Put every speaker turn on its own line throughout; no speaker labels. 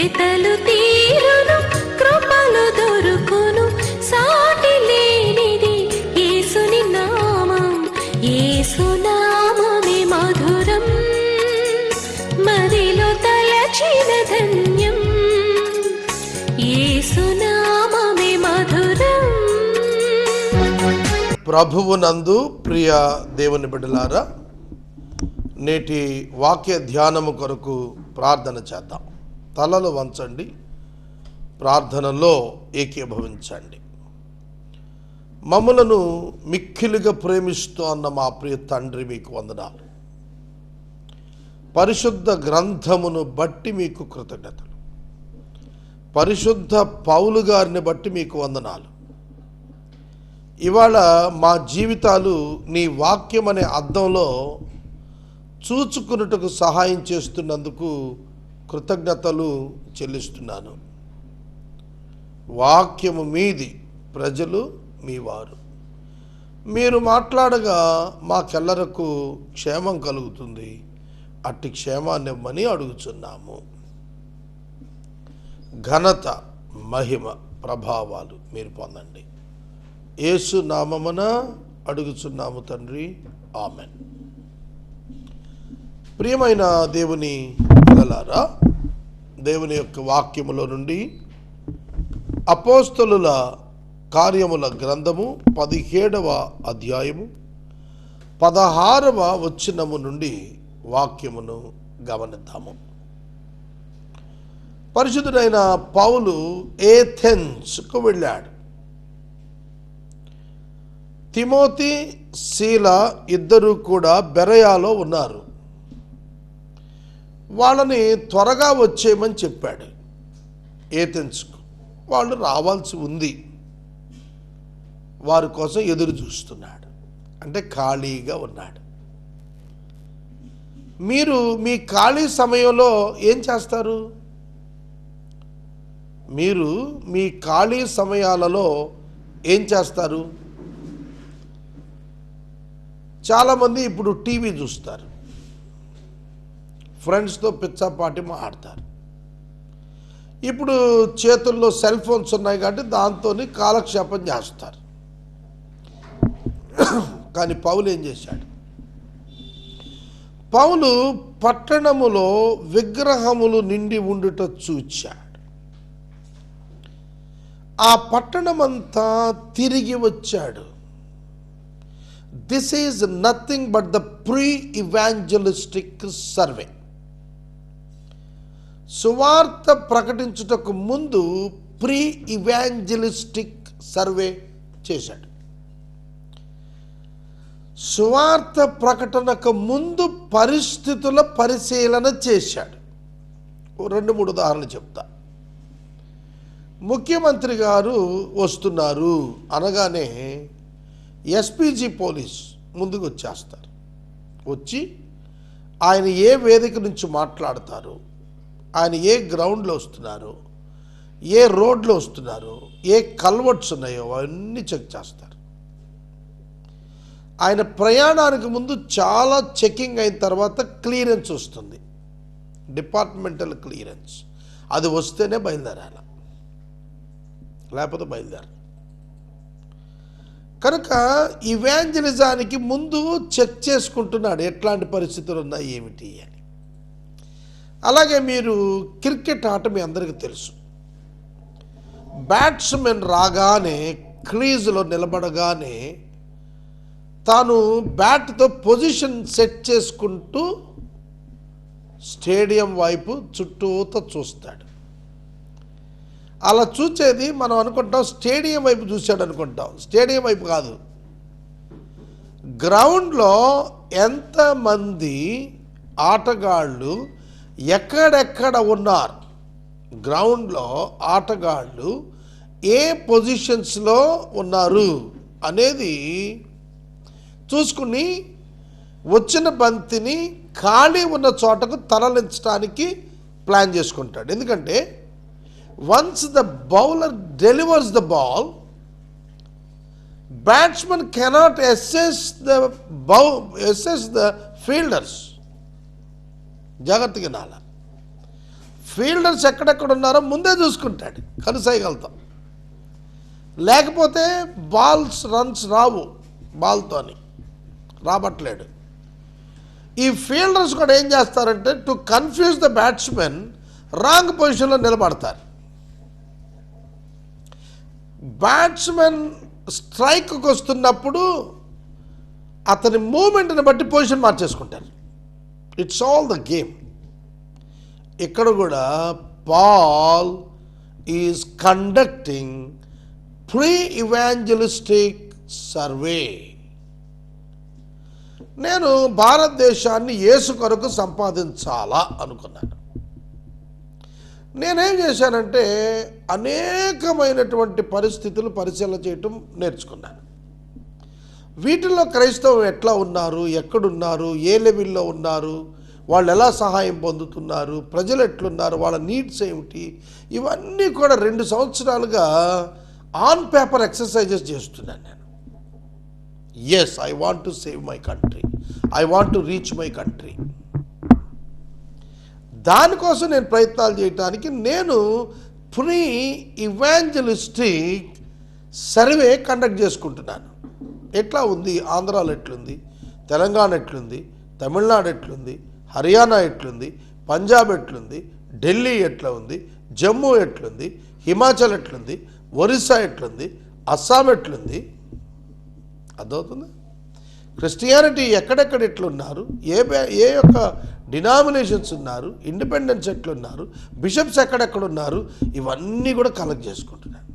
వెతలు తీరును, కృపలు దొరుకును, సాటి లేనిది యేసుని నామం. యేసు నామమే మధురం, మదిలో తలచిన ధన్యం. యేసు నామమే మధురం.
ప్రభువునందు ప్రియ దేవుని బిడ్డలారా, నేటి వాక్య ధ్యానము కొరకు ప్రార్థన చేద్దాం. తలలు వంచండి, ప్రార్థనలో ఏకీభవించండి. మమ్మలను మిక్కిలిగా ప్రేమిస్తూ అన్న మా ప్రియ తండ్రి, మీకు వందనాలు. పరిశుద్ధ గ్రంథమును బట్టి మీకు కృతజ్ఞతలు. పరిశుద్ధ పౌలు గారిని బట్టి మీకు వందనాలు. ఇవాళ మా జీవితాలు నీ వాక్యం అనే అద్దంలో చూచుకున్నట్టుకు సహాయం చేస్తున్నందుకు కృతజ్ఞతలు చెల్లిస్తున్నాను. వాక్యము మీది, ప్రజలు మీ వారు. మీరు మాట్లాడగా మాకెల్లరకు క్షేమం కలుగుతుంది. అట్టి క్షేమాన్ని ఇవ్వమని అడుగుచున్నాము. ఘనత, మహిమ, ప్రభావాలు మీరు పొందండి. యేసు నామమున అడుగుచున్నాము తండ్రి, ఆమెన్. ప్రియమైన దేవుని పిల్లలారా, దేవుని యొక్క వాక్యములో నుండి అపోస్తలుల కార్యముల గ్రంథము 17వ అధ్యాయము 16వ వచనము నుండి వాక్యమును గమనిద్దాము. పరిశుద్ధుడైన పౌలు ఏథెన్స్కు వెళ్ళాడు. తిమోతి, శీల ఇద్దరు కూడా బెరయాలో ఉన్నారు. వాళ్ళని త్వరగా వచ్చేయమని చెప్పాడు ఏథెన్స్కు. వాళ్ళు రావాల్సి ఉంది. వారి కోసం ఎదురు చూస్తున్నాడు, అంటే ఖాళీగా ఉన్నాడు. మీరు మీ ఖాళీ సమయంలో ఏం చేస్తారు? మీరు మీ ఖాళీ సమయాలలో ఏం చేస్తారు? చాలామంది ఇప్పుడు టీవీ చూస్తారు, ఫ్రెండ్స్తో పిచ్చాపాటి ఆడతారు. ఇప్పుడు చేతుల్లో సెల్ ఫోన్స్ ఉన్నాయి కాబట్టి దాంతో కాలక్షేపం చేస్తారు. కానీ పౌలు ఏం చేశాడు? పౌలు పట్టణములో విగ్రహములు నిండి ఉండుట చూచాడు. ఆ పట్టణమంతా తిరిగి వచ్చాడు. This is nothing but the pre evangelistic survey. సువార్త ప్రకటించుటకు ముందు ప్రీ ఇవాంజలిస్టిక్ సర్వే చేశాడు. సువార్త ప్రకటనకు ముందు పరిస్థితుల పరిశీలన చేశాడు. 2-3 ఉదాహరణలు చెప్తా. ముఖ్యమంత్రి గారు వస్తున్నారు అనగానే ఎస్పీజీ పోలీస్ ముందుకు వచ్చేస్తారు. వచ్చి ఆయన ఏ వేదిక నుంచి మాట్లాడతారు, ఆయన ఏ గ్రౌండ్లో వస్తున్నారు, ఏ రోడ్లో వస్తున్నారు, ఏ కల్వర్ట్స్ ఉన్నాయో అవన్నీ చెక్ చేస్తారు. ఆయన ప్రయాణానికి ముందు చాలా చెకింగ్ అయిన తర్వాత క్లియరెన్స్ వస్తుంది, డిపార్ట్మెంటల్ క్లియరెన్స్. అది వస్తేనే బయలుదేరాలి, లేకపోతే బయలుదేరాలి. కనుక ఇవాంజలిజానికి ముందు చెక్ చేసుకుంటున్నాడు ఎట్లాంటి పరిస్థితులు ఉన్నాయి ఏమిటి అని. అలాగే మీరు క్రికెట్ ఆట మీ అందరికీ తెలుసు. బ్యాట్స్మెన్ రాగానే క్రీజులో నిలబడగానే తాను బ్యాట్తో పొజిషన్ సెట్ చేసుకుంటూ స్టేడియం వైపు చుట్టూతో చూస్తాడు. అలా చూసేది మనం అనుకుంటాం స్టేడియం వైపు చూశాడు అనుకుంటాం. స్టేడియం వైపు కాదు, గ్రౌండ్లో ఎంతమంది ఆటగాళ్ళు ఎక్కడెక్కడ ఉన్నారు, గ్రౌండ్లో ఆటగాళ్ళు ఏ పొజిషన్స్లో ఉన్నారు అనేది చూసుకుని వచ్చిన బంతిని ఖాళీ ఉన్న చోటకు తరలించడానికి ప్లాన్ చేసుకుంటాడు. ఎందుకంటే once the bowler delivers the ball, batsmen cannot assess the fielders. జాగ్రత్తగా నాల ఫీల్డర్స్ ఎక్కడెక్కడ ఉన్నారో ముందే చూసుకుంటాడు కనుసైగలతో. లేకపోతే రన్స్ రావు, బాల్తోని రాబట్టలేడు. ఈ ఫీల్డర్స్ కూడా ఏం చేస్తారంటే to confuse the batsmen wrong పొజిషన్లో నిలబడతారు. బ్యాట్స్మెన్ స్ట్రైక్కి వస్తున్నప్పుడు అతని మూమెంట్ని బట్టి పొజిషన్ మార్చేసుకుంటారు. It's all the game. ఇక్కడ కూడా Paul is conducting pre evangelistic survey. నేను భారతదేశాన్ని యేసు కొరకు సంపాదించాలా అనుకున్నాను. నేనేం చేశానంటే అనేకమైనటువంటి పరిస్థితులు పరిశీలన చేయటం నేర్చుకున్నాను. వీటిల్లో క్రైస్తవం ఎట్లా ఉన్నారు, ఎక్కడున్నారు, ఏ లెవెల్లో ఉన్నారు, వాళ్ళు ఎలా సహాయం పొందుతున్నారు, ప్రజలు ఎట్లున్నారు, వాళ్ళ నీడ్స్ ఏమిటి, ఇవన్నీ కూడా 2 సంవత్సరాలుగా ఆన్ పేపర్ ఎక్సర్సైజెస్ చేస్తున్నాను నేను. Yes, I want to save my country, I want to reach my country. దానికోసం నేను ప్రయత్నాలు చేయడానికి నేను ప్రీ ఇవాంజలిస్టిక్ సర్వే కండక్ట్ చేసుకుంటున్నాను. ఎట్లా ఉంది, ఆంధ్రాలో ఎట్లుంది, తెలంగాణ ఎట్లుంది, తమిళనాడు ఎట్లుంది, హర్యానా ఎట్లుంది, పంజాబ్ ఎట్లుంది, ఢిల్లీ ఎట్లా ఉంది, జమ్మూ ఎట్లుంది, హిమాచల్ ఎట్లుంది, ఒరిస్సా ఎట్లుంది, అస్సాం ఎట్లుంది. అర్థమవుతుంది. క్రిస్టియానిటీ ఎక్కడెక్కడ ఎట్లున్నారు, ఏ యొక్క డినామినేషన్స్ ఉన్నారు, ఇండిపెండెన్స్ ఎట్లున్నారు, బిషప్స్ ఎక్కడెక్కడున్నారు, ఇవన్నీ కూడా కలెక్ట్ చేసుకుంటున్నాను.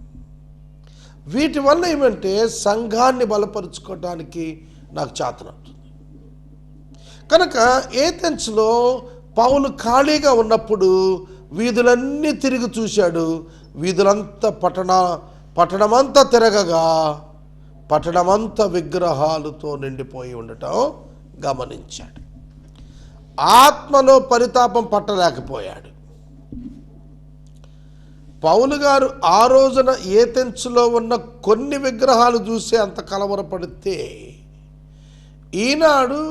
వీటి వల్ల ఏమంటే సంఘాన్ని బలపరుచుకోవడానికి నాకు చేతనవుతుంది. కనుక ఏథెన్స్లో పౌలు ఖాళీగా ఉన్నప్పుడు వీధులన్నీ తిరిగి చూశాడు. వీధులంతా పట్టణమంతా తిరగగా పట్టణమంతా విగ్రహాలతో నిండిపోయి ఉండటం గమనించాడు. ఆత్మలో పరితాపం పట్టలేకపోయాడు. పౌలు గారు ఆ రోజున ఏథెన్స్లో ఉన్న కొన్ని విగ్రహాలు చూసి అంత కలవరపడితే, ఈనాడు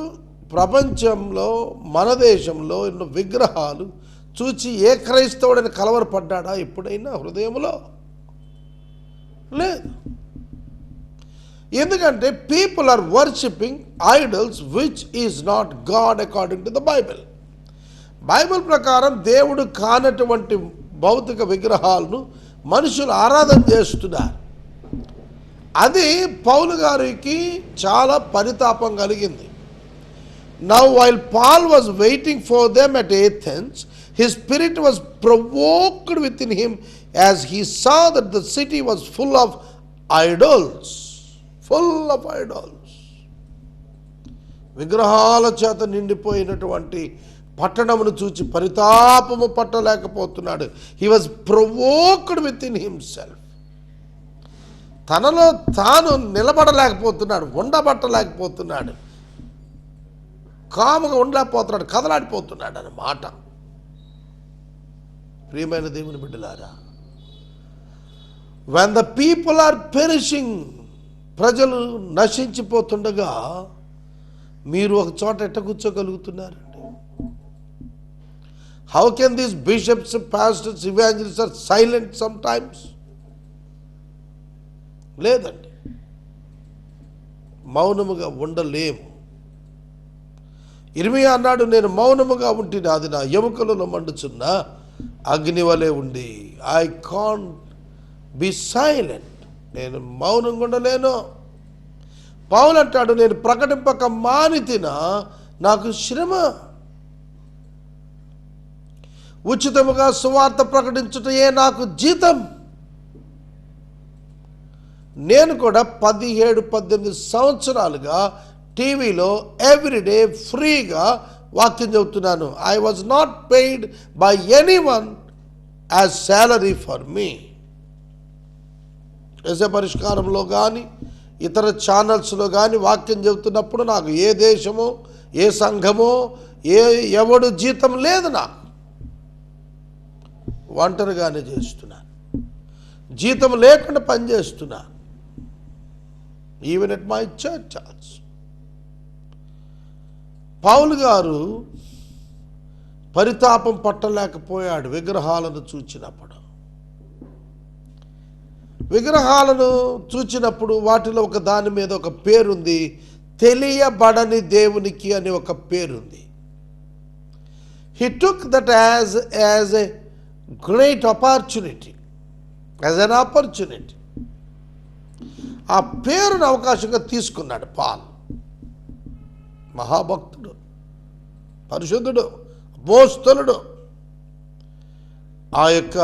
ప్రపంచంలో మన దేశంలో ఉన్న విగ్రహాలు చూచి ఏ క్రైస్తవుడని కలవరపడ్డా ఎప్పుడైనా హృదయంలో? లేదు. ఎందుకంటే people are worshipping idols which is not God according to the Bible. Bible ప్రకారం దేవుడు కానటువంటి భౌతిక విగ్రహాలను మనుషులు ఆరాధన చేస్తున్నారు. అది పౌలు గారికి చాలా పరితాపం కలిగింది. Now while Paul was waiting for them at Athens, his spirit was provoked within him as he saw that the city was full of idols. విగ్రహాల చేత నిండిపోయినటువంటి పట్టణమును చూచి పరితాపము పట్టలేకపోతున్నాడు. He was provoked within himself. తనలో తాను నిలబడలేకపోతున్నాడు, ఉండబట్టలేకపోతున్నాడు, కాముగా ఉండలేకపోతున్నాడు, కదలాడిపోతున్నాడు అన్నమాట. ప్రియమైన దేవుని బిడ్డలారా, when the people are perishing, ప్రజలు నశించిపోతుండగా మీరు ఒక చోట ఎట్ట కూర్చోగలుగుతున్నారండి? How can these bishops, pastors, evangelists are silent sometimes? లేదండి, మౌనముగా ఉండలేము. ఇర్మియా అన్నాడు, నేను మౌనముగా ఉంటిని, అది నా ఎముకలలో మండుచున్న అగ్ని వలె ఉంది. ఐ కాంట్ బి సైలెంట్, నేను మౌనంగా ఉండలేను. పౌలు అంటాడు, నేను ప్రకటింపక మానితిన నాకు శ్రమ. ఉచితముగా సువార్త ప్రకటించుటయే నాకు జీతం. నేను కూడా 17-18 సంవత్సరాలుగా టీవీలో ఎవ్రీడే ఫ్రీగా వాక్యం చెబుతున్నాను. I was not paid by anyone as salary for me. ఎస్ఏ పరిష్కారంలో కానీ ఇతర ఛానల్స్లో కానీ వాక్యం చెబుతున్నప్పుడు నాకు ఏ దేశమో ఏ సంఘమో ఎవడు జీతం లేదు. నాకు ఒంటరిగానే చేస్తున్నాను, జీతం లేకుండా పనిచేస్తున్నాను. Even at my church also. Paulu గారు పరితాపం పట్టలేకపోయాడు విగ్రహాలను చూచినప్పుడు. విగ్రహాలను చూచినప్పుడు వాటిలో ఒక దాని మీద ఒక పేరుంది, తెలియబడని దేవునికి అనే ఒక పేరుంది. He took that as a great opportunity, as an opportunity. ఆ పేరును అవకాశంగా తీసుకున్నాడు పాల్. మహాభక్తుడు, పరిశుద్ధుడు, అపోస్తలుడు. ఆ యొక్క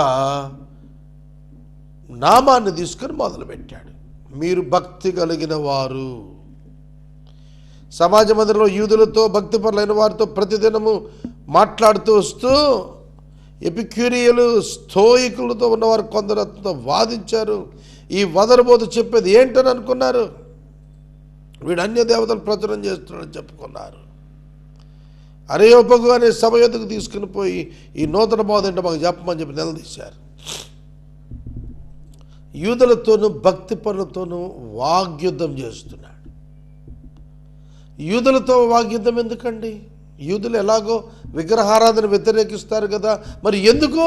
నామాన్ని తీసుకొని మొదలుపెట్టాడు, మీరు భక్తి కలిగిన వారు. సమాజ మందిరంలో యూదులతో, భక్తిపరులైన వారితో ప్రతిదినము మాట్లాడుతూ వస్తూ ఎపిక్యూరియలు, స్తోయికులతో ఉన్నవారు కొందరు అతనితో వాదించారు. ఈ వదరబోతు చెప్పేది ఏంటని అనుకున్నారు. వీడు అన్య దేవతలు ప్రచురం చేస్తున్నాడని చెప్పుకున్నారు. అరేయోపగు అనే సభ ఎదుగు తీసుకుని పోయి ఈ నూతన బోధ ఏంటో మాకు చెప్పమని చెప్పి నిలదీశారు. యూదులతోనూ భక్తి పనులతోనూ వాగ్యుద్ధం చేస్తున్నాడు. యూదులతో వాగ్యుద్ధం ఎందుకండి? యూదులు ఎలాగో విగ్రహారాధన వ్యతిరేకిస్తారు కదా, మరి ఎందుకు?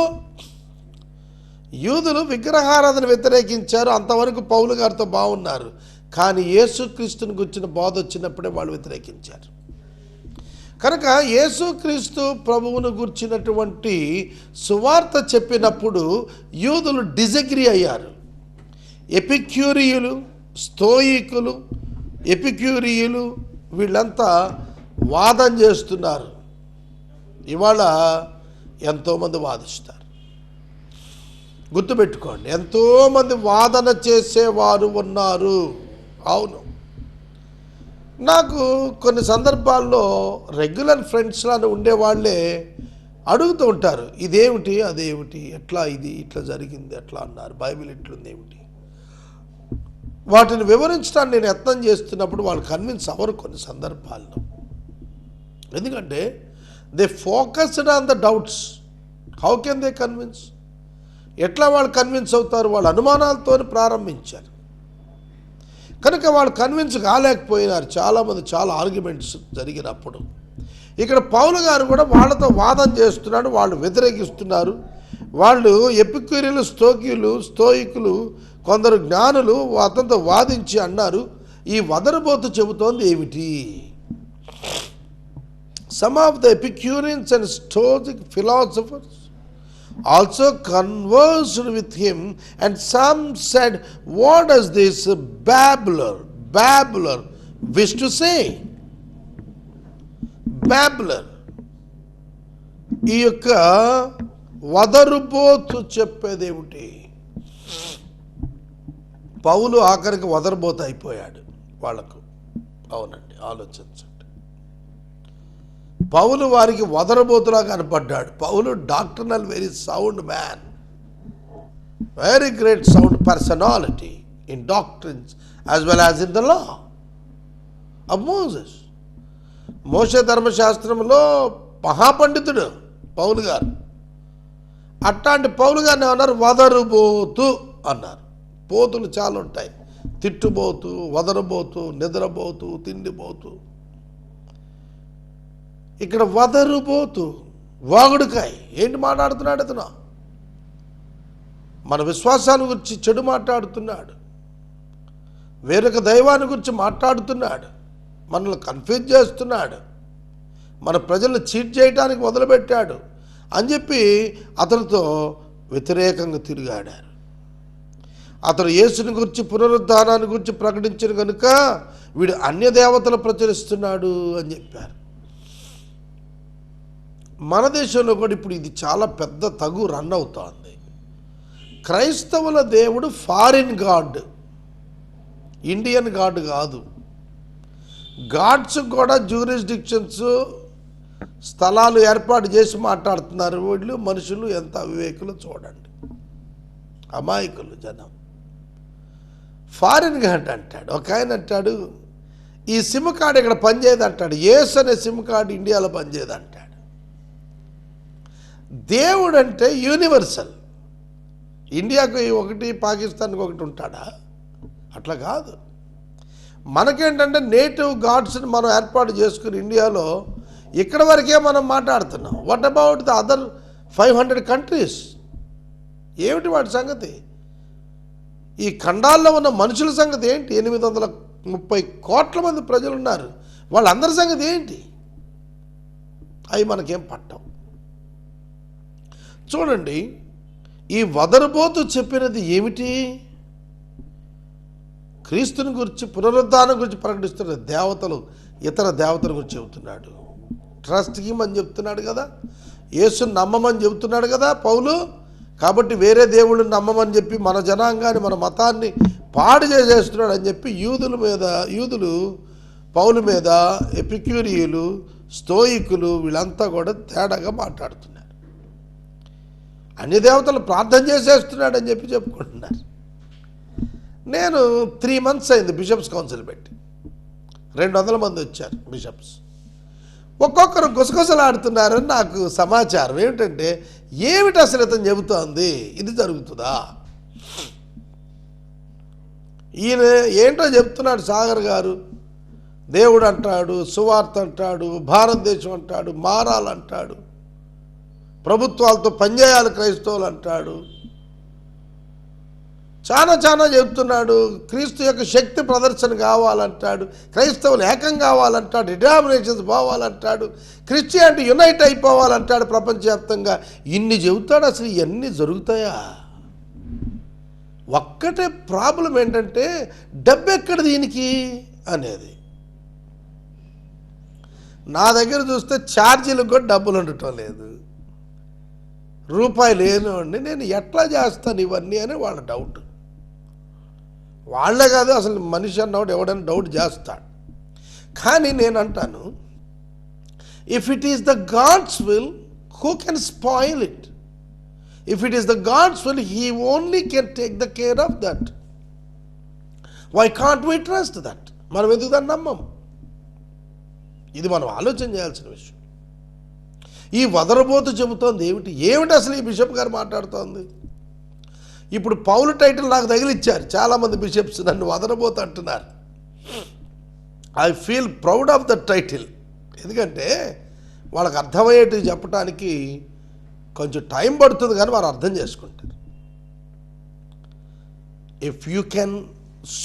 యూదులు విగ్రహారాధన వ్యతిరేకించారు, అంతవరకు పౌలు గారితో బాగున్నారు. కానీ యేసుక్రీస్తుని గురించిన బోధ వచ్చినప్పుడే వాళ్ళు వ్యతిరేకించారు. కనుక యేసుక్రీస్తు ప్రభువును గురించినటువంటి సువార్త చెప్పినప్పుడు యూదులు డిజగ్రీ అయ్యారు. ఎపిక్యూరియులు, స్తోయికులు, ఎపిక్యూరియులు వీళ్ళంతా వాదన చేస్తున్నారు. ఇవాళ ఎంతోమంది వాదిస్తారు. గుర్తుపెట్టుకోండి, ఎంతోమంది వాదన చేసేవారు ఉన్నారు. అవును, నాకు కొన్ని సందర్భాల్లో రెగ్యులర్ ఫ్రెండ్స్ లాగా ఉండేవాళ్ళే అడుగుతూ ఉంటారు, ఇదేమిటి అదేమిటి, ఎట్లా ఇది ఇట్లా జరిగింది, ఎట్లా అన్నారు, బైబిల్ ఇట్లుంది ఏమిటి. వాటిని వివరించడానికి నేను యత్నం చేస్తున్నప్పుడు వాళ్ళు కన్విన్స్ అవ్వరు కొన్ని సందర్భాల్లో. ఎందుకంటే they focused on the doubts. How can they convince? ఎట్లా వాళ్ళు కన్విన్స్ అవుతారు? వాళ్ళ అనుమానాలతో ప్రారంభించారు. కనుక వాళ్ళు కన్విన్స్ కాలేకపోయినారు. చాలామంది చాలా ఆర్గ్యుమెంట్స్ జరిగినప్పుడు ఇక్కడ పౌలు గారు కూడా వాళ్ళతో వాదన చేస్తున్నాడు. వాళ్ళు వ్యతిరేకిస్తున్నారు. వాళ్ళు ఎపిక్యూరియలు, స్తోయికులు కొందరు జ్ఞానులు అతనితో వాదించి అన్నారు, ఈ వదరబోతు చెబుతోంది ఏమిటి? Some of the Epicureans and Stoic philosophers also conversed with him, and some said, what does this babbler wish to say? Babbler, ఈ యొక్క వదరుబోతు చెప్పేదేమిటి? పౌలు ఆఖరికి వదరబోతు అయిపోయాడు వాళ్ళకు. అవునండి, ఆలోచించండి. పౌలు వారికి వదరబోతులా కనపడ్డాడు. Paulu doctrinal very sound man, very great sound personality in doctrines as well as in the law of Moses. Moshe ధర్మశాస్త్రంలో మహాపండితుడు పౌలు గారు. అట్లాంటి పౌలు గారిని అన్నారు వదరుబోతు అన్నారు. పోతులు చాలా ఉంటాయి, తిట్టుబోతు, వదరబోతు, నిద్రబోతు, తిండిపోతు. ఇక్కడ వదరుబోతు, వాగుడుకాయ. ఏంటి మాట్లాడుతున్నాడు అతను? మన విశ్వాసాన్ని గురించి చెడు మాట్లాడుతున్నాడు, వేరొక దైవాన్ని గురించి మాట్లాడుతున్నాడు, మనల్ని కన్ఫ్యూజ్ చేస్తున్నాడు, మన ప్రజలను చీట్ చేయడానికి మొదలుపెట్టాడు అని చెప్పి అతనితో వ్యతిరేకంగా తిరిగాడారు. అతను యేసుని గురించి, పునరుద్ధానాన్ని గురించి ప్రకటించిన కనుక వీడు అన్య దేవతలు ప్రచురిస్తున్నాడు అని చెప్పారు. మన దేశంలో కూడా ఇప్పుడు ఇది చాలా పెద్ద తగు రన్ అవుతోంది. క్రైస్తవుల దేవుడు ఫారిన్ గాడ్, ఇండియన్ గాడ్ కాదు. గాడ్స్ కూడా జ్యూరిస్డిక్షన్స్, స్థలాలు ఏర్పాటు చేసి మాట్లాడుతున్నారు. వీళ్ళు మనుషులు ఎంత అవివేకులు చూడండి, అమాయకులు జనం. ఫారిన్ గాడ్ అంటాడు. ఒక ఆయన అంటాడు, ఈ సిమ్ కార్డు ఇక్కడ పనిచేయదు అంటాడు. యేసు అనే సిమ్ కార్డు ఇండియాలో పనిచేయదు అంటాడు. దేవుడు అంటే యూనివర్సల్. ఇండియాకు ఒకటి, పాకిస్తాన్కి ఒకటి ఉంటాడా? అట్లా కాదు. మనకేంటంటే నేటివ్ గాడ్స్ని మనం ఏర్పాటు చేసుకుని ఇండియాలో ఇక్కడ వరకే మనం మాట్లాడుతున్నాం. What about the other 500 countries? ఏమిటి వాటి సంగతి? ఈ ఖండాల్లో ఉన్న మనుషుల సంగతి ఏంటి? 830 కోట్ల మంది ప్రజలు ఉన్నారు, వాళ్ళందరి సంగతి ఏంటి? అవి మనకేం పట్టవు. చూడండి, ఈ వదరుబోతు చెప్పినది ఏమిటి? క్రీస్తుని గురించి, పునరుద్ధానం గురించి ప్రకటిస్తున్న దేవతలు, ఇతర దేవతల గురించి చెబుతున్నాడు. ట్రస్ట్ ఇమ్మని చెప్తున్నాడు కదా, యేసుని నమ్మమని చెబుతున్నాడు కదా పౌలు. కాబట్టి వేరే దేవుళ్ళని నమ్మమని చెప్పి మన జనాంగాన్ని, మన మతాన్ని పాడు చేసేస్తున్నాడు అని చెప్పి యూదులు పౌలు మీద, ఎపిక్యూరియులు, స్తోయికులు వీళ్ళంతా కూడా తేడాగా మాట్లాడుతున్నారు. అన్ని దేవతలు ప్రార్థన చేసేస్తున్నాడు అని చెప్పి చెప్పుకుంటున్నారు. నేను 3 months అయింది బిషప్స్ కౌన్సిల్ పెట్టి. 200 మంది వచ్చారు బిషప్స్. ఒక్కొక్కరు గుసగుసలాడుతున్నారని నాకు సమాచారం. ఏమిటంటే, ఏమిటి అసలు ఇతను చెబుతోంది, ఇది జరుగుతుందా? ఈయన ఏంటో చెప్తున్నాడు సాగర్ గారు. దేవుడు అంటాడు, సువార్త అంటాడు, భారతదేశం అంటాడు, మారాలంటాడు, ప్రభుత్వాలతో పనిచేయాలి క్రైస్తవులు అంటాడు, చాలా చెబుతున్నాడు. క్రీస్తు యొక్క శక్తి ప్రదర్శన కావాలంటాడు, క్రైస్తవులు ఏకం కావాలంటాడు, డినామినేషన్స్ పోవాలంటాడు, క్రిస్టియానిటీ యునైట్ అయిపోవాలంటాడు ప్రపంచవ్యాప్తంగా. ఇన్ని చెబుతాడు. అసలు ఇవన్నీ జరుగుతాయా? ఒక్కటే ప్రాబ్లం ఏంటంటే, డబ్బు ఎక్కడ దీనికి అనేది. నా దగ్గర చూస్తే ఛార్జీలకు కూడా డబ్బులు ఉండటం లేదు, రూపాయి లేనివ్వండి, నేను ఎట్లా చేస్తాను ఇవన్నీ అని వాళ్ళ డౌట్. వాళ్ళే కాదు, అసలు మనిషి అన్నవాడు ఎవడైనా డౌట్ చేస్తాడు. కానీ నేను అంటాను, if it is the God's will, who can spoil it? If it is the God's will, he only can take the care of that. Why can't we trust that? మనం ఎందుకు దాన్ని నమ్మం? ఇది మనం ఆలోచన చేయాల్సిన విషయం. ఈ వదరబోతు చెబుతోంది ఏమిటి అసలు ఈ బిషప్ గారు మాట్లాడుతోంది? ఇప్పుడు పౌలు టైటిల్ నాకు తగిలిచ్చారు చాలామంది బిషప్స్, నన్ను వదరబోతు అంటున్నారు. I feel proud of the title. ఎందుకంటే వాళ్ళకి అర్థమయ్యేటి చెప్పడానికి కొంచెం టైం పడుతుంది, కానీ వారు అర్థం చేసుకుంటారు. If you can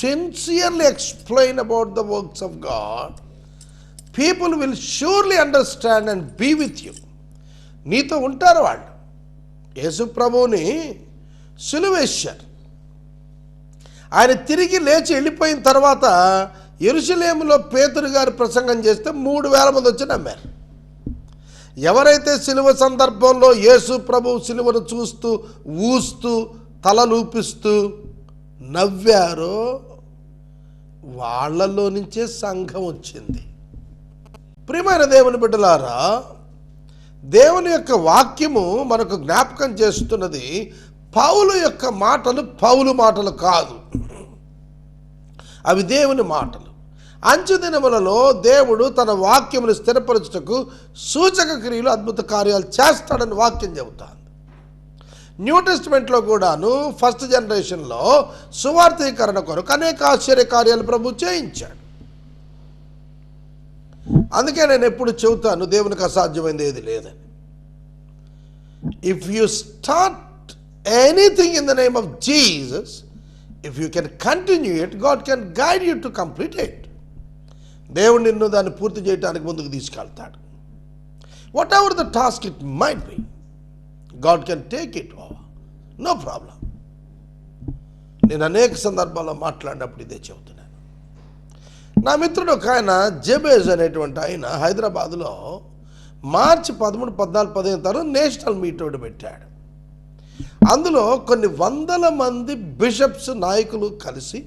sincerely explain about the works of God, people will surely understand and be with you. నీతో ఉంటారు వాళ్ళు. యేసు ప్రభువుని సిలువేశారు. ఆయన తిరిగి లేచి వెళ్ళిపోయిన తర్వాత యెరూషలేములో పేతురు గారు ప్రసంగం చేస్తే 3,000 మంది వచ్చి నమ్మారు. ఎవరైతే సిలువ సందర్భంలో యేసు ప్రభువు సిలువను చూస్తూ ఊస్తూ తలలూపిస్తూ నవ్వారో వాళ్ళలో నుంచే సంఘం వచ్చింది. ప్రియమైన దేవుని బిడ్డలారా, దేవుని యొక్క వాక్యము మనకు జ్ఞాపకం చేస్తున్నది, పౌలు యొక్క మాటలు పౌలు మాటలు కాదు, అవి దేవుని మాటలు. అంచు దినములలో దేవుడు తన వాక్యమును స్థిరపరచుటకు సూచక క్రియలు, అద్భుత కార్యాలు చేస్తాడని వాక్యం చెబుతాను. న్యూ టెస్టిమెంట్లో కూడాను ఫస్ట్ జనరేషన్లో సువార్తీకరణ కొరకు అనేక ఆశ్చర్య కార్యాలు ప్రభు చేయించాడు. అందుకే నేను ఎప్పుడు చెబుతాను, దేవునికి అసాధ్యమైంది ఏది లేదని. If you start anything in the name of Jesus, if you can continue it, God can guide you to complete it. దేవుడు నిన్ను దాన్ని పూర్తి చేయడానికి ముందుకు తీసుకెళ్తాడు. Whatever the task it might be, God can take it over, no problem. నేను అనేక సందర్భాల్లో మాట్లాడినప్పుడు ఇదే చెబుతున్నాను. నా మిత్రుడు ఒక ఆయన జబేజ్ అనేటువంటి ఆయన హైదరాబాదులో మార్చి 13, 14, 15 తరగతి నేషనల్ మీట్ ఒకటి పెట్టాడు. అందులో కొన్ని 100 మంది బిషప్స్ నాయకులు కలిసి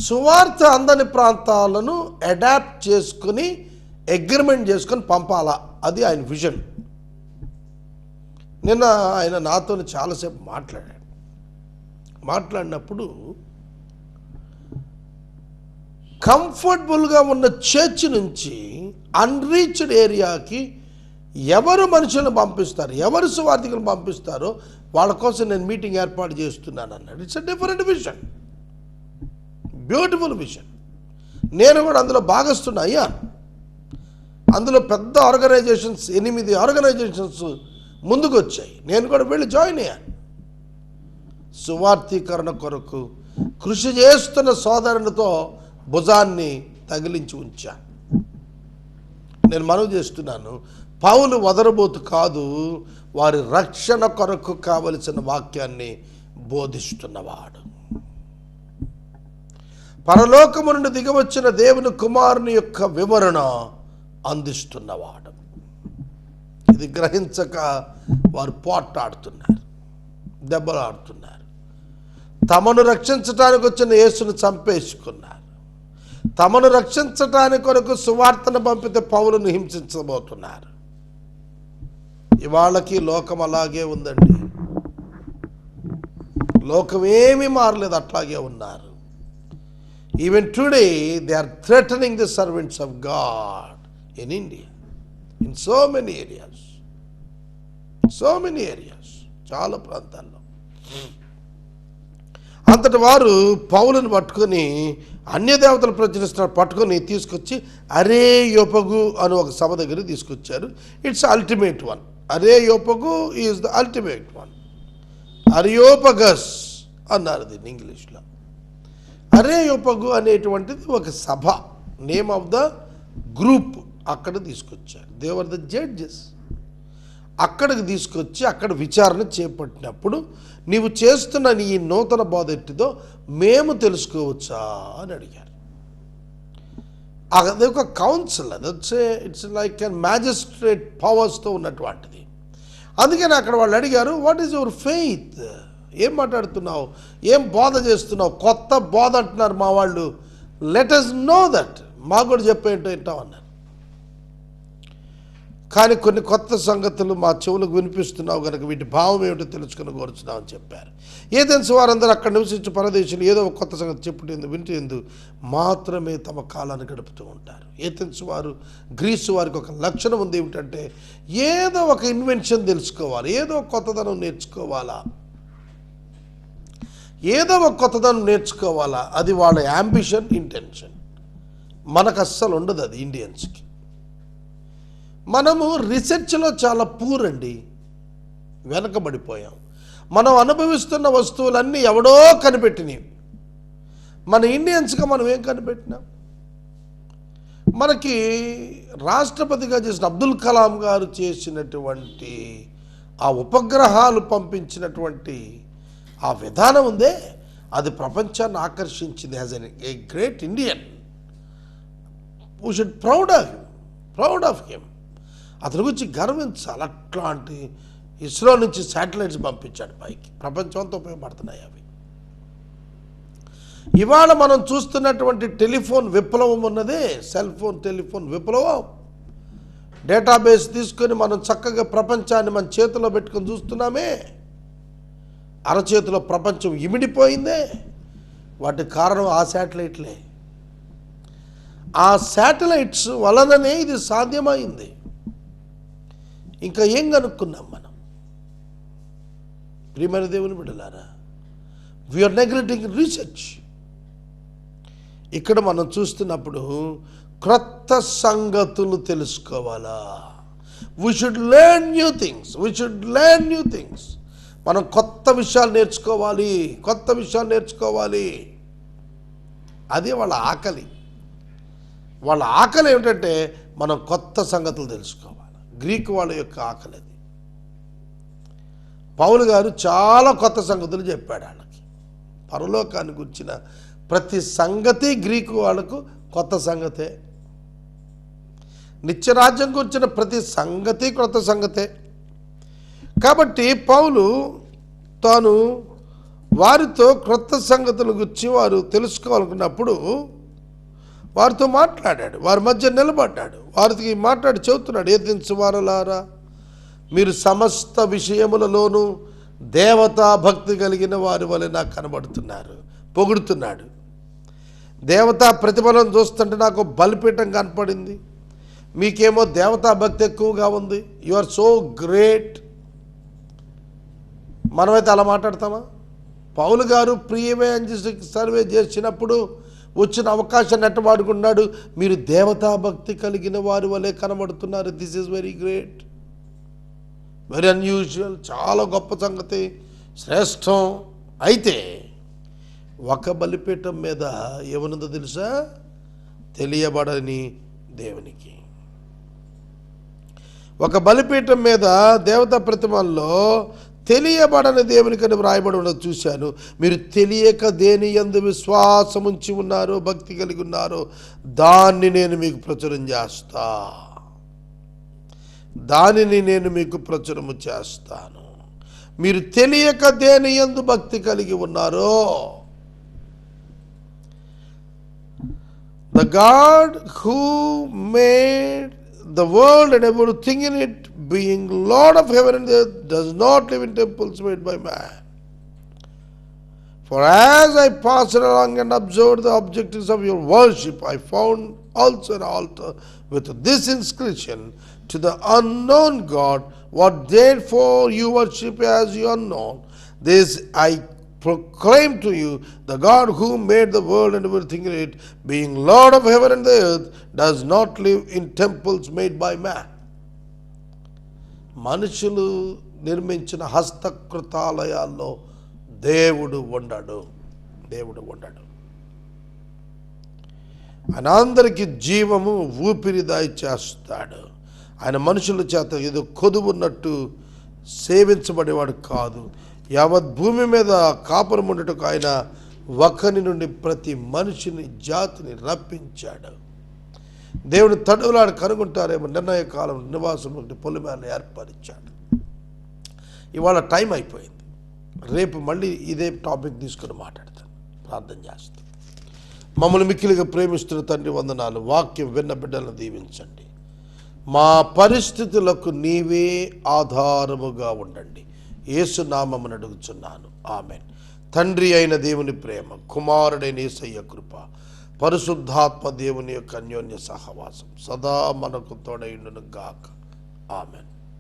సువార్త అందని ప్రాంతాలను అడాప్ట్ చేసుకుని అగ్రిమెంట్ చేసుకొని పంపాలా, అది ఆయన విజన్. నిన్న ఆయన నాతో చాలాసేపు మాట్లాడినప్పుడు కంఫర్టబుల్గా ఉన్న చర్చ్ నుంచి అన్రీచ్డ్ ఏరియాకి ఎవరు మనుషులను పంపిస్తారు, ఎవరు సువార్థికులను పంపిస్తారో వాళ్ళ కోసం నేను మీటింగ్ ఏర్పాటు చేస్తున్నాను అన్నాడు. It's a different vision, beautiful vision. నేను కూడా అందులో భాగస్తున్నా. అయ్యా, అందులో పెద్ద ఆర్గనైజేషన్స్ 8 ఆర్గనైజేషన్స్ ముందుకు వచ్చాయి. నేను కూడా వెళ్ళి జాయిన్ అయ్యాను. సువార్థీకరణ కొరకు కృషి చేస్తున్న సోదరునితో భుజాన్ని తగిలించి ఉంచాను. నేను మనవి చేస్తున్నాను, పౌలు వదరబోతు కాదు, వారి రక్షణ కొరకు కావలసిన వాక్యాన్ని బోధిస్తున్నవాడు. పరలోకము నుండి దిగవచ్చిన దేవుని కుమారుని యొక్క వివరణ అందిస్తున్నవాడు. ఇది గ్రహించక వారు పోట్లాడుతున్నారు, దెబ్బలాడుతున్నారు. తమను రక్షించటానికి వచ్చిన యేసును చంపేసుకున్నారు. తమను రక్షించటానికి కొరకు సువార్తను పంపితే పౌలును హింసించబోతున్నారు. ఇవాళకి లోకం అలాగే ఉందండి. లోకం ఏమీ మారలేదు, అట్లాగే ఉన్నారు. Even today they are threatening the servants of God in India, in so many areas, చాలా ప్రాంతాల్లో. అంతటి వారు పౌలుని పట్టుకొని అన్యదేవతలు ప్రచురిస్తున్నారు, పట్టుకొని తీసుకొచ్చి అరేయోపగు అని ఒక సభ దగ్గరికి తీసుకొచ్చారు. It's ultimate one. అరేయోపగు is the ultimate one. Areopagus అన్నారు దీన్ని ఇంగ్లీష్లో. అరేయోపగు అనేటువంటిది ఒక సభ, నేమ్ ఆఫ్ ద గ్రూప్. అక్కడ తీసుకొచ్చారు. They were the judges. అక్కడికి తీసుకొచ్చి అక్కడ విచారణ చేపట్టినప్పుడు, నీవు చేస్తున్న నీ నూతన బోధ ఎట్టిదో మేము తెలుసుకోవచ్చా అని అడిగారు. అది ఒక కౌన్సిల్, అది ఇట్స్ లైక్ ఎ మ్యాజిస్ట్రేట్ పవర్స్తో ఉన్నటువంటిది. అందుకని అక్కడ వాళ్ళు అడిగారు, వాట్ ఈజ్ యువర్ ఫెయిత్? ఏం మాట్లాడుతున్నావు, ఏం బోధ చేస్తున్నావు, కొత్త బోధ అంటున్నారు మా వాళ్ళు, లెట్ us know దట్, మాకు కూడా చెప్పేంటో వింటామన్నారు. కానీ కొన్ని కొత్త సంగతులు మా చెవులకు వినిపిస్తున్నావు కనుక వీటి భావం ఏమిటో తెలుసుకుని కోరుచున్నావు అని చెప్పారు. ఏథెన్స్ వారందరూ అక్కడ నివసించే పరదేశులు ఏదో ఒక కొత్త సంగతి చెప్పుటేందు వింటేందు మాత్రమే తమ కాలాన్ని గడుపుతూ ఉంటారు. ఏథెన్స్ వారు, గ్రీసు వారికి ఒక లక్షణం ఉంది, ఏమిటంటే ఏదో ఒక ఇన్వెన్షన్ తెలుసుకోవాలి, ఏదో కొత్తదనం నేర్చుకోవాలా, ఏదో ఒక కొత్తదనం నేర్చుకోవాలా. అది వాళ్ళ యాంబిషన్, ఇంటెన్షన్. మనకు అస్సలు ఉండదు అది, ఇండియన్స్కి. మనము రీసెర్చ్లో చాలా పూర్ అండి, వెనకబడిపోయాం. మనం అనుభవిస్తున్న వస్తువులన్నీ ఎవడో కనిపెట్టినవి. మన ఇండియన్స్గా మనం ఏం కనిపెట్టినాం? మనకి రాష్ట్రపతిగా చేసిన అబ్దుల్ కలాం గారు చేసినటువంటి ఆ ఉపగ్రహాలు పంపించినటువంటి ఆ విధానం ఉందే, అది ప్రపంచాన్ని ఆకర్షించింది. As a great Indian we should proud of him. అతని గురించి గర్వించాలి. అట్లాంటి ఇస్రో నుంచి శాటిలైట్స్ పంపించాడు పైకి, ప్రపంచం అంతా ఉపయోగపడుతున్నాయి అవి. ఇవాళ మనం చూస్తున్నటువంటి టెలిఫోన్ విప్లవం ఉన్నదే, సెల్ ఫోన్ టెలిఫోన్ విప్లవం. డేటాబేస్ తీసుకొని మనం చక్కగా ప్రపంచాన్ని మన చేతిలో పెట్టుకొని చూస్తున్నామే. అరచేతిలో ప్రపంచం ఇమిడిపోయిందే. వాటికి కారణం ఆ శాటిలైట్లే. ఆ శాటిలైట్స్ వలననే ఇది సాధ్యమైంది. ఇంకా ఏం కనుక్కున్నాం మనం? ప్రియమైన దేవుని బిడ్డలారా, వీఆర్ నెగ్లెక్టింగ్ రీసెర్చ్. ఇక్కడ మనం చూస్తున్నప్పుడు క్రొత్త సంగతులు తెలుసుకోవాలా. We should learn new things. మనం కొత్త విషయాలు నేర్చుకోవాలి. అది వాళ్ళ ఆకలి. వాళ్ళ ఆకలి ఏమిటంటే మనం కొత్త సంగతులు తెలుసుకోవాలి. గ్రీకు వాళ్ళ యొక్క ఆకలి అది. పౌలు గారు చాలా కొత్త సంగతులు చెప్పాడు వాళ్ళకి. పరలోకాన్ని గురించిన ప్రతి సంగతి గ్రీకు వాళ్ళకు కొత్త సంగతే. నిత్యరాజ్యం గురించిన ప్రతి సంగతి కొత్త సంగతే. కాబట్టి పౌలు తాను వారితో క్రొత్త సంగతుల గురించి వారు తెలుసుకోవాలనుకున్నప్పుడు వారితో మాట్లాడాడు, వారి మధ్య నిలబడ్డాడు, వారికి మాట్లాడి చెబుతున్నాడు, ఏథెన్స్ వారలారా, మీరు సమస్త విషయములలోనూ దేవతా భక్తి కలిగిన వారి వలె నాకు కనబడుతున్నారు. పొగుడుతున్నాడు. దేవతా ప్రతిఫలం చూస్తుంటే నాకు బలిపీఠం కనపడింది, మీకేమో దేవతా భక్తి ఎక్కువగా ఉంది. You are so great. మనమైతే అలా మాట్లాడతామా? పౌలు గారు ప్రీ ఎవాంజలిస్టిక్ సర్వే చేసినప్పుడు వచ్చిన అవకాశాన్ని ఎట్ట వాడుకున్నాడు. మీరు దేవతా భక్తి కలిగిన వారి వలె కనబడుతున్నారు. This is very great, very unusual, చాలా గొప్ప సంగతి, శ్రేష్టం. అయితే ఒక బలిపీఠం మీద ఏమనుందో తెలుసా? తెలియబడని దేవునికి. ఒక బలిపీఠం మీద దేవతా ప్రతిమల్లో తెలియబడని దేవునికని వ్రాయబడి ఉన్నది చూశాను. మీరు తెలియక దేని యందు విశ్వాసం ఉంచి ఉన్నారో, భక్తి కలిగి ఉన్నారో దానిని నేను మీకు ప్రచురం చేస్తా, దానిని నేను మీకు ప్రచురము చేస్తాను. మీరు తెలియక దేని యందు భక్తి కలిగి ఉన్నారో, the God who made the world and everything in it, being Lord of heaven and earth, does not live in temples made by man. For as I passed along and observed the objects of your worship, I found also an altar with this inscription: to the unknown God, what therefore you worship as the unknown, this I proclaim to you, the God who made the world and everything in it, being Lord of heaven and the earth, does not live in temples made by man. మనుషులు నిర్మించిన హస్తకృతాలయాల్లో దేవుడు ఉండడు. దేవుడు ఉండడు. ఆయన అందరికీ జీవము ఊపిరిదాయి చేస్తాడు. ఆయన మనుషుల చేత ఏదో కొదువున్నట్టు సేవించబడేవాడు కాదు. యావత్ భూమి మీద కాపురం ఉండటకు ఆయన ఒకని నుండి ప్రతి మనిషిని, జాతిని రప్పించాడు. దేవుని తడువులాడు కనుగొంటారేమో నిర్ణయ కాలం నివాసం నుండి పొలిమేరను ఏర్పరిచాడు. ఇవాళ టైం అయిపోయింది. రేపు మళ్ళీ ఇదే టాపిక్ తీసుకుని మాట్లాడతాను. ప్రార్థన చేస్తాను. మమ్మల్ని మిక్కిలిగా ప్రేమిస్తున్న తండ్రి వందనాలు. వాక్యం విన్న బిడ్డలను దీవించండి. మా పరిస్థితులకు నీవే ఆధారముగా ఉండండి. యేసు నామమున అడుగుచున్నాను, ఆమేన్. తండ్రి అయిన దేవుని ప్రేమ, కుమారుడైన యేసయ్య కృప, పరిశుద్ధాత్మ దేవుని యొక్క అన్యోన్య సహవాసం సదా మనకు తోడైండును గాక, ఆమేన్.